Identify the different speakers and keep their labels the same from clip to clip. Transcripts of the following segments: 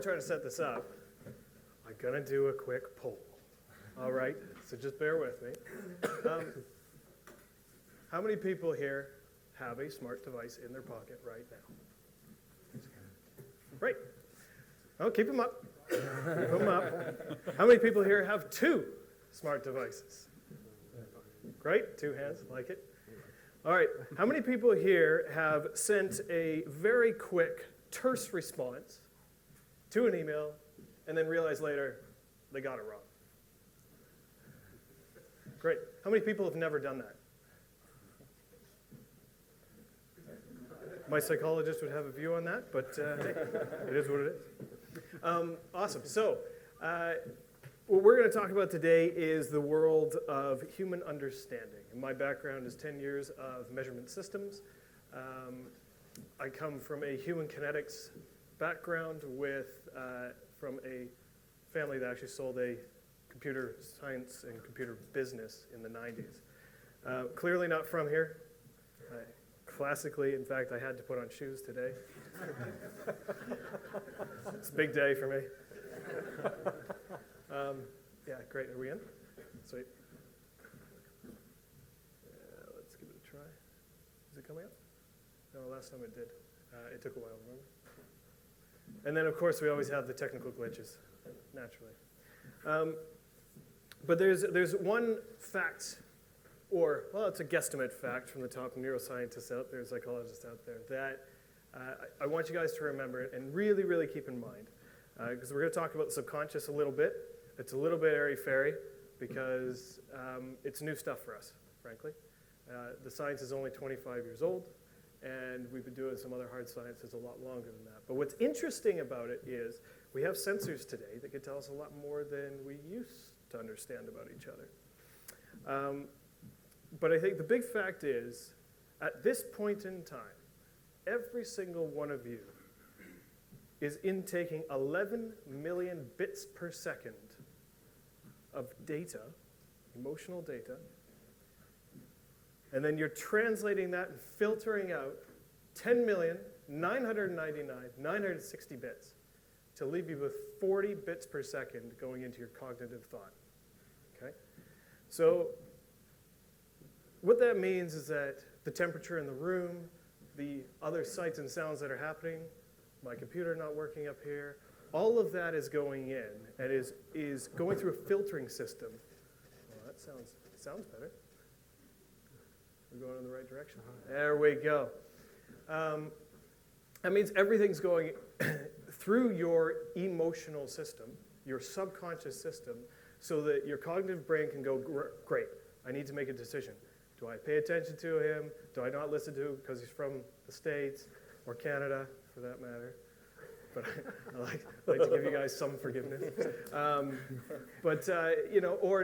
Speaker 1: trying to set this up, I'm going to do a quick poll. All right? So just bear with me. How many people here have a smart device in their pocket right now? Great. Oh, keep them up. Keep them up. How many people here have 2 smart devices? Great. 2 hands. Like it. All right. How many people here have sent a very quick, terse response to an email and then realized later they got it wrong? Great. How many people have never done that? My psychologist would have a view on that, but it is what it is. Awesome. So what we're going to talk about today is the world of human understanding. And my background is 10 years of measurement systems. I come from a human kinetics background from a family that actually sold a computer science and computer business in the 90s. Clearly not from here. Classically, in fact, I had to put on shoes today. It's a big day for me. Yeah, great. Are we in? Sweet. Let's give it a try. Is it coming up? No, last time it did. It took a while, remember? And then, of course, we always have the technical glitches, naturally. But there's one fact, well, it's a guesstimate fact from the top neuroscientists out there, psychologists out there, that I want you guys to remember and really, really keep in mind. Because we're going to talk about the subconscious a little bit. It's a little bit airy-fairy because it's new stuff for us, frankly. The science is only 25 years old, and we've been doing some other hard sciences a lot longer than that. But what's interesting about it is we have sensors today that can tell us a lot more than we used to understand about each other. But I think the big fact is, at this point in time, every single one of you is intaking 11 million bits per second of data, emotional data, and then you're translating that and filtering out 10,999,960 bits to leave you with 40 bits per second going into your cognitive thought. Okay? So what that means is that the temperature in the room, the other sights and sounds that are happening, my computer not working up here, all of that is going in and is going through a filtering system. Well, that sounds better. We're going in the right direction. There we go. That means everything's going through your emotional system, your subconscious system, so that your cognitive brain can go, great, I need to make a decision. Do I pay attention to him? Do I not listen to him because he's from the States or Canada, for that matter? But I like to give you guys some forgiveness. Or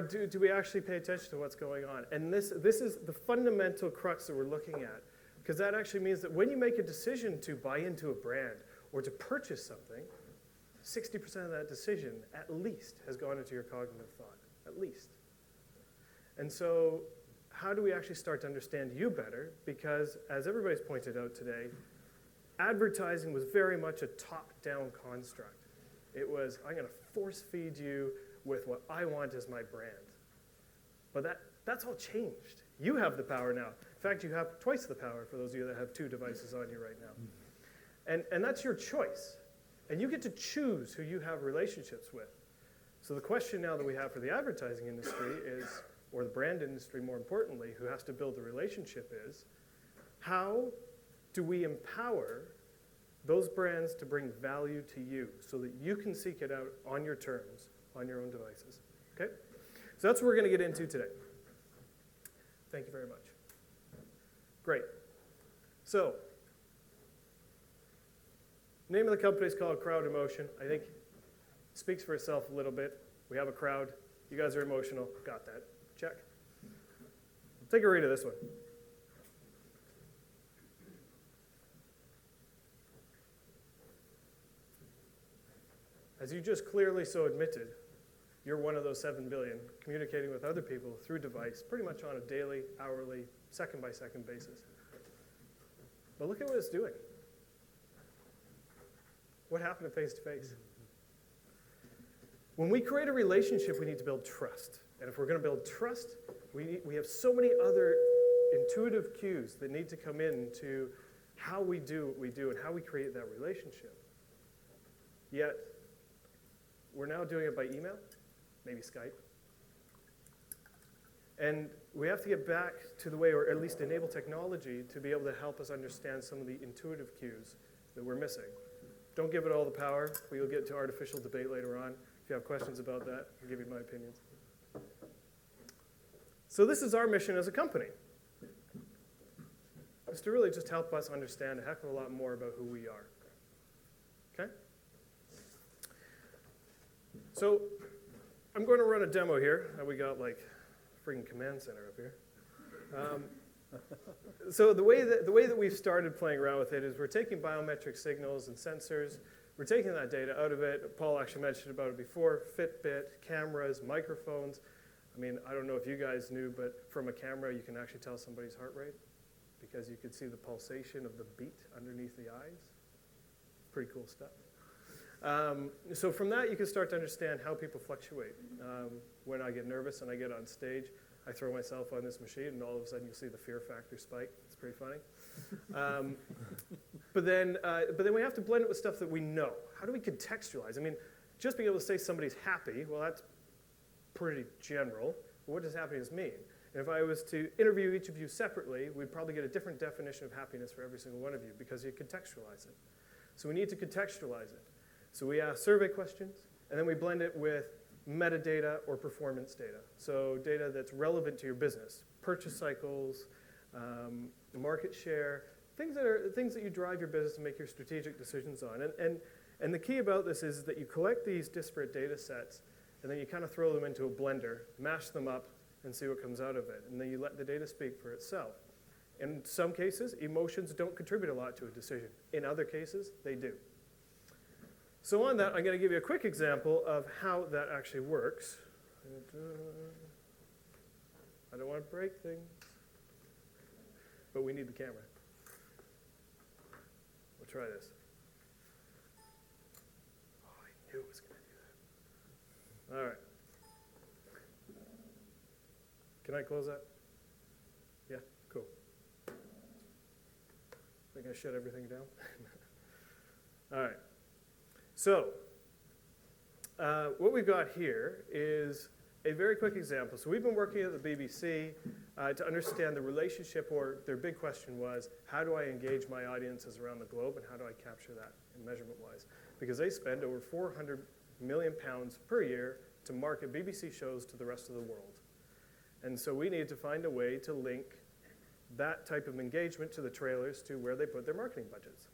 Speaker 1: do we actually pay attention to what's going on? And this is the fundamental crux that we're looking at, because that actually means that when you make a decision to buy into a brand or to purchase something, 60% of that decision, at least, has gone into your cognitive thought, at least. And so how do we actually start to understand you better? Because, as everybody's pointed out today, advertising was very much a top-down construct. It was, I'm going to force-feed you with what I want as my brand. But that's all changed. You have the power now. In fact, you have twice the power for those of you that have 2 devices on you right now. And that's your choice. And you get to choose who you have relationships with. So the question now that we have for the advertising industry is, or the brand industry more importantly, who has to build the relationship is, how do we empower those brands to bring value to you so that you can seek it out on your terms, on your own devices? Okay? So that's what we're going to get into today. Thank you very much. Great. So, name of the company is called Crowd Emotion. I think it speaks for itself a little bit. We have a crowd. You guys are emotional. Got that. Check. Take a read of this one. As you just clearly so admitted, you're one of those 7 billion communicating with other people through device pretty much on a daily, hourly, second-by-second basis. But look at what it's doing. What happened to face-to-face? When we create a relationship, we need to build trust. And if we're going to build trust, we have so many other intuitive cues that need to come in to how we do what we do and how we create that relationship. Yet, we're now doing it by email, maybe Skype. And we have to get back to the way, or at least enable technology to be able to help us understand some of the intuitive cues that we're missing. Don't give it all the power. We'll get to artificial debate later on. If you have questions about that, I'll give you my opinions. So this is our mission as a company. Is to really just help us understand a heck of a lot more about who we are. Okay? So I'm going to run a demo here. We got like freaking command center up here. So the way that we've started playing around with it is we're taking biometric signals and sensors. We're taking that data out of it. Paul actually mentioned about it before. Fitbit, cameras, microphones. I mean, I don't know if you guys knew, but from a camera you can actually tell somebody's heart rate because you could see the pulsation of the beat underneath the eyes. Pretty cool stuff. So from that, you can start to understand how people fluctuate. When I get nervous and I get on stage, I throw myself on this machine, and all of a sudden you'll see the fear factor spike. It's pretty funny. But then we have to blend it with stuff that we know. How do we contextualize? I mean, just being able to say somebody's happy, well, that's pretty general. But what does happiness mean? And if I was to interview each of you separately, we'd probably get a different definition of happiness for every single one of you because you contextualize it. So we need to contextualize it. So we ask survey questions, and then we blend it with metadata or performance data. So data that's relevant to your business, purchase cycles, market share, things that you drive your business and make your strategic decisions on. And the key about this is that you collect these disparate data sets, and then you kind of throw them into a blender, mash them up, and see what comes out of it. And then you let the data speak for itself. In some cases, emotions don't contribute a lot to a decision. In other cases, they do. So on that, I'm going to give you a quick example of how that actually works. I don't want to break things, but we need the camera. We'll try this. Oh, I knew it was going to do that. All right. Can I close that? Yeah, cool. I think I shut everything down. All right. So what we've got here is a very quick example. So we've been working at the BBC to understand the relationship, or their big question was, how do I engage my audiences around the globe, and how do I capture that in measurement-wise? Because they spend over £400 million per year to market BBC shows to the rest of the world. And so we need to find a way to link that type of engagement to the trailers to where they put their marketing budgets.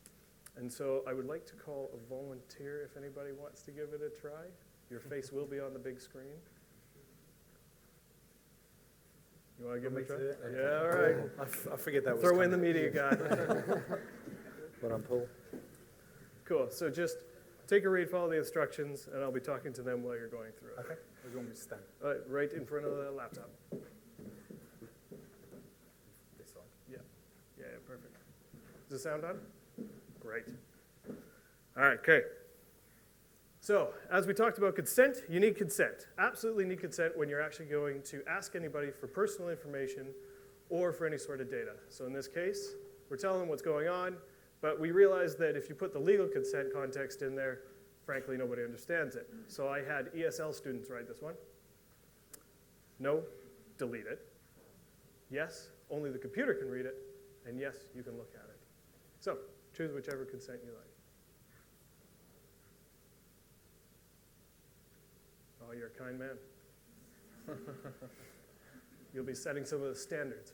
Speaker 1: And so I would like to call a volunteer if anybody wants to give it a try. Your face will be on the big screen. You want to give it a try? Yeah, all right.
Speaker 2: I forget that was
Speaker 1: Throw in the media guy.
Speaker 2: Well done, Paul.
Speaker 1: Cool. So just take a read, follow the instructions, and I'll be talking to them while you're going through it.
Speaker 2: Okay. Where do you want me to stand?
Speaker 1: Right in front of the laptop.
Speaker 2: This side.
Speaker 1: Yeah, perfect. Does the sound on? Great. All right, okay. So, as we talked about consent, you need consent. Absolutely need consent when you're actually going to ask anybody for personal information or for any sort of data. So in this case, we're telling them what's going on, but we realized that if you put the legal consent context in there, frankly, nobody understands it. So I had ESL students write this one. No, delete it. Yes, only the computer can read it. And yes, you can look at it. So choose whichever consent you like. Oh, you're a kind man. You'll be setting some of the standards.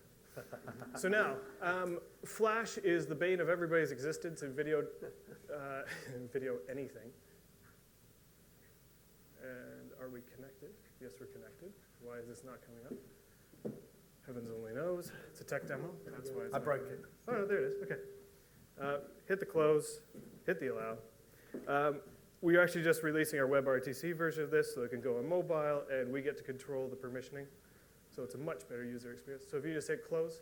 Speaker 1: So now, Flash is the bane of everybody's existence in video anything. And are we connected? Yes, we're connected. Why is this not coming up? Heavens only knows. It's a tech demo. That's why it's
Speaker 2: I
Speaker 1: not
Speaker 2: broke
Speaker 1: coming
Speaker 2: it.
Speaker 1: up. Oh, no, there it is. Okay. Hit the close. Hit the allow. We are actually just releasing our WebRTC version of this, so it can go on mobile, and we get to control the permissioning. So it's a much better user experience. So if you just hit close.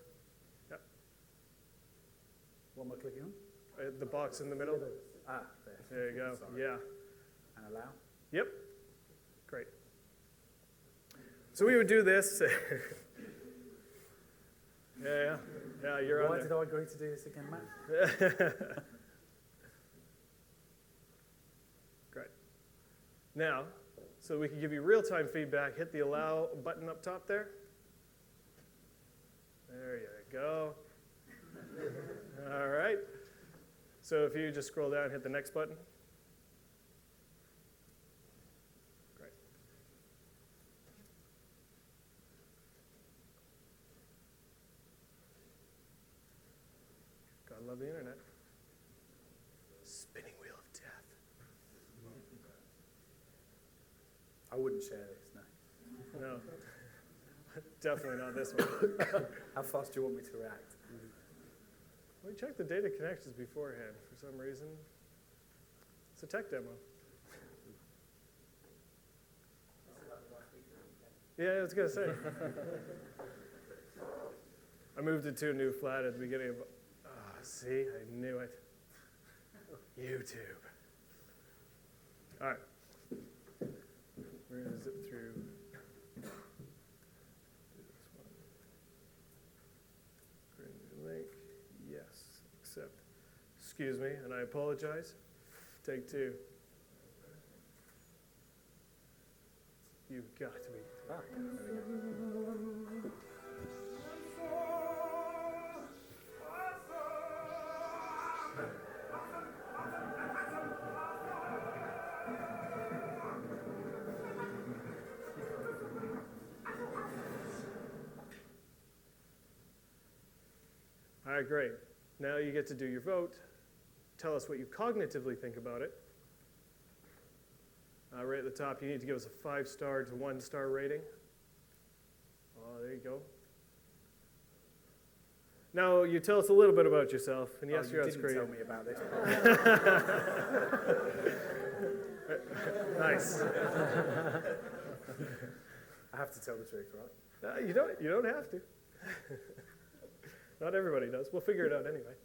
Speaker 1: Yep.
Speaker 2: What am I clicking on?
Speaker 1: The box in the middle.
Speaker 2: Ah, there.
Speaker 1: There you go.
Speaker 2: Sorry.
Speaker 1: Yeah.
Speaker 2: And allow?
Speaker 1: Yep. Great. So we would do this. Yeah, you're on
Speaker 2: Why
Speaker 1: there.
Speaker 2: did I agree to do this again, Matt?
Speaker 1: Great. Now, so we can give you real-time feedback, hit the allow button up top there. There you go. All right. So if you just scroll down, hit the next button. Great. Gotta love the internet. Spinning wheel of death.
Speaker 2: I wouldn't share this, no.
Speaker 1: No. Definitely not this one.
Speaker 2: How fast do you want me to react?
Speaker 1: We checked the data connections beforehand for some reason. It's a tech demo. Yeah, I was going to say. I moved it to a new flat at the beginning of, see, I knew it. YouTube. All right. We're going to zip through. Do this one. Create a new link. Yes, accept. Excuse me, and I apologize. Take two. You've got to be. All right, great. Now you get to do your vote. Tell us what you cognitively think about it. Right at the top, you need to give us a 5-star to 1-star rating. Oh, there you go. Now, you tell us a little bit about yourself, and yes, you're on screen.
Speaker 2: You didn't tell me about this.
Speaker 1: Nice.
Speaker 2: I have to tell the truth, right?
Speaker 1: You don't have to. Not everybody does. We'll figure it out anyway.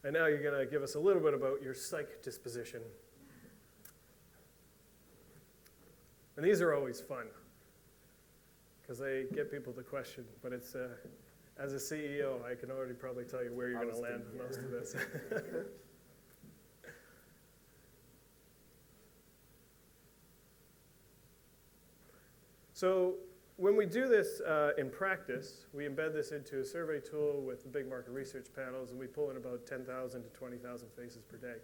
Speaker 1: And now you're going to give us a little bit about your psych disposition. And these are always fun because they get people to question. But it's, as a CEO, I can already probably tell you where you're going to land with most of this. So when we do this in practice, we embed this into a survey tool with the big market research panels, and we pull in about 10,000 to 20,000 faces per day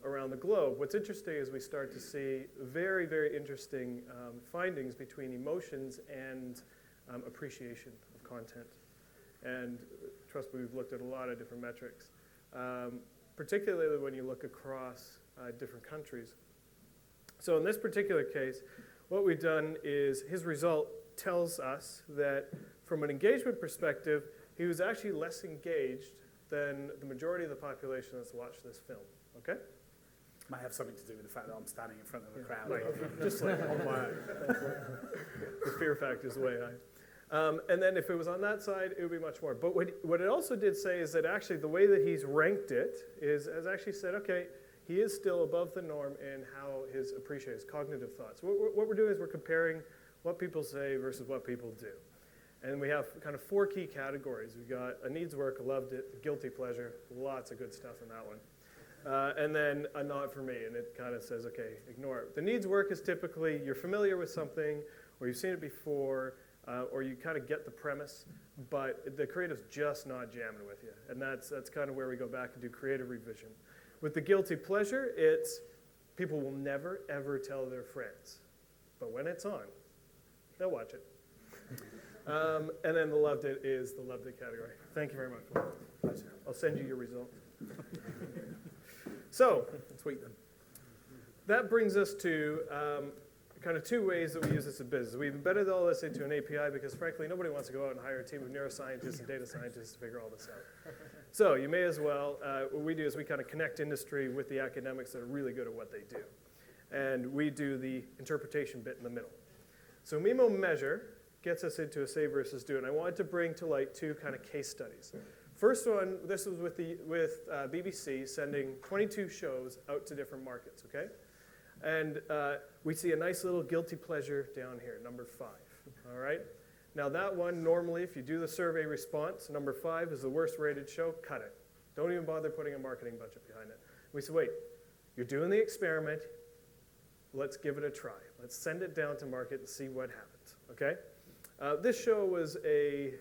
Speaker 1: around the globe. What's interesting is we start to see very, very interesting findings between emotions and appreciation of content. And trust me, we've looked at a lot of different metrics, particularly when you look across different countries. So in this particular case, what we've done is his result tells us that from an engagement perspective, he was actually less engaged than the majority of the population that's watched this film, okay?
Speaker 2: Might have something to do with the fact that I'm standing in front of a crowd.
Speaker 1: Like, just like on my own. The fear factor is way high. And then if it was on that side, it would be much more. But what it also did say is that actually the way that he's ranked it has actually said, okay, he is still above the norm in how his appreciates cognitive thoughts. What we're doing is we're comparing what people say versus what people do. And we have kind of 4 key categories. We've got a needs work, a loved it, a guilty pleasure, lots of good stuff in that one. And then a not for me, and it kind of says, okay, ignore it. The needs work is typically you're familiar with something, or you've seen it before, or you kind of get the premise, but the creative's just not jamming with you. And that's kind of where we go back and do creative revision. With the guilty pleasure, it's people will never, ever tell their friends. But when it's on, they'll watch it. And then the loved it is the loved it category. Thank you very much.
Speaker 2: Pleasure.
Speaker 1: I'll send you your result. So,
Speaker 2: Tweet them.
Speaker 1: that brings us to kind of 2 ways that we use this in business. We've embedded all this into an API because, frankly, nobody wants to go out and hire a team of neuroscientists and data scientists to figure all this out. So you may as well, what we do is we kind of connect industry with the academics that are really good at what they do. And we do the interpretation bit in the middle. So Mimo Measure gets us into a say versus do. And I wanted to bring to light 2 kind of case studies. First one, this was with BBC sending 22 shows out to different markets, okay? And we see a nice little guilty pleasure down here, number 5, all right? Now that one, normally, if you do the survey response, number 5 is the worst rated show, cut it. Don't even bother putting a marketing budget behind it. We said, wait, you're doing the experiment, let's give it a try. Let's send it down to market and see what happens, okay? This show was a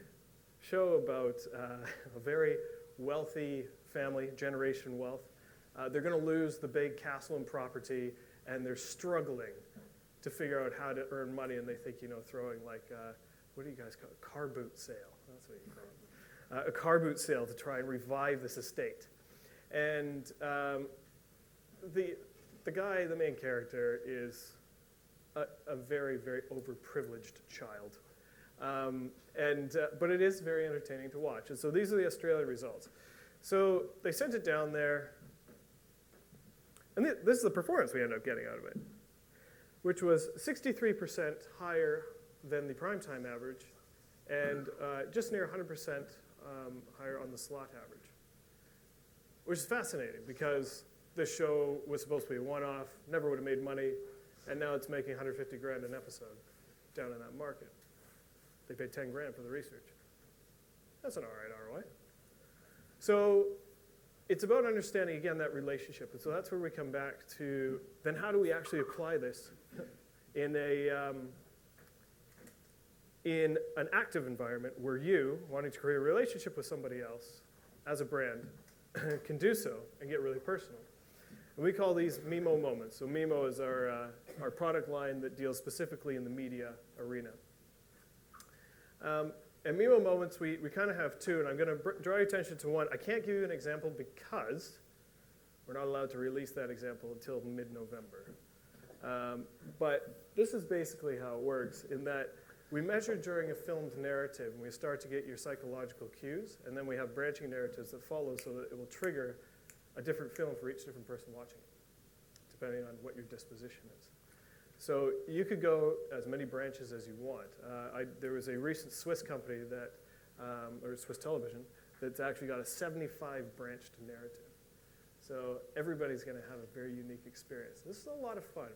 Speaker 1: show about a very wealthy family, generation wealth. They're going to lose the big castle and property, and they're struggling to figure out how to earn money, and they think, throwing like, what do you guys call it? Car boot sale. That's what you call it. A car boot sale to try and revive this estate. And the guy, the main character, is a very, very overprivileged child. But it is very entertaining to watch. And so these are the Australia results. So they sent it down there. And this is the performance we ended up getting out of it, which was 63% higher than the primetime average and just near 100% higher on the slot average, which is fascinating because this show was supposed to be a one-off, never would have made money, and now it's making 150 grand an episode down in that market. They paid 10 grand for the research. That's an all right ROI. So it's about understanding, again, that relationship. And so that's where we come back to, then how do we actually apply this in an active environment where you, wanting to create a relationship with somebody else as a brand, can do so and get really personal. And we call these MIMO moments. So MIMO is our product line that deals specifically in the media arena. And MIMO moments, we kind of have two, and I'm going to draw your attention to one. I can't give you an example because we're not allowed to release that example until mid-November. But this is basically how it works, in that we measure during a filmed narrative, and we start to get your psychological cues, and then we have branching narratives that follow so that it will trigger a different film for each different person watching it, depending on what your disposition is. So you could go as many branches as you want. There was a recent Swiss company or Swiss television, that's actually got a 75 branched narrative. So everybody's going to have a very unique experience. This is a lot of fun.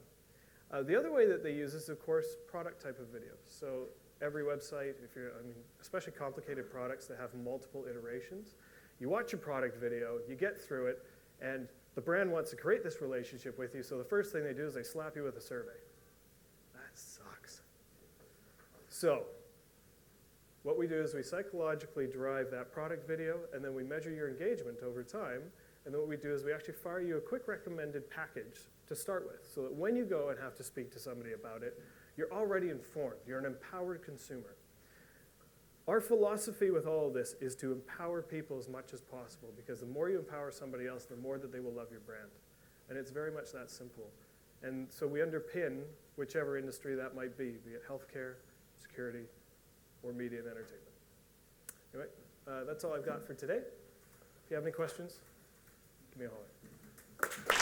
Speaker 1: The other way that they use is, of course, product type of videos. So every website, especially complicated products that have multiple iterations, you watch a product video, you get through it, and the brand wants to create this relationship with you, so the first thing they do is they slap you with a survey. That sucks. So what we do is we psychologically drive that product video, and then we measure your engagement over time, and then what we do is we actually fire you a quick recommended package to start with, so that when you go and have to speak to somebody about it, you're already informed. You're an empowered consumer. Our philosophy with all of this is to empower people as much as possible, because the more you empower somebody else, the more that they will love your brand. And it's very much that simple. And so we underpin whichever industry that might be it healthcare, security, or media and entertainment. Anyway, that's all I've got for today. If you have any questions, give me a holler.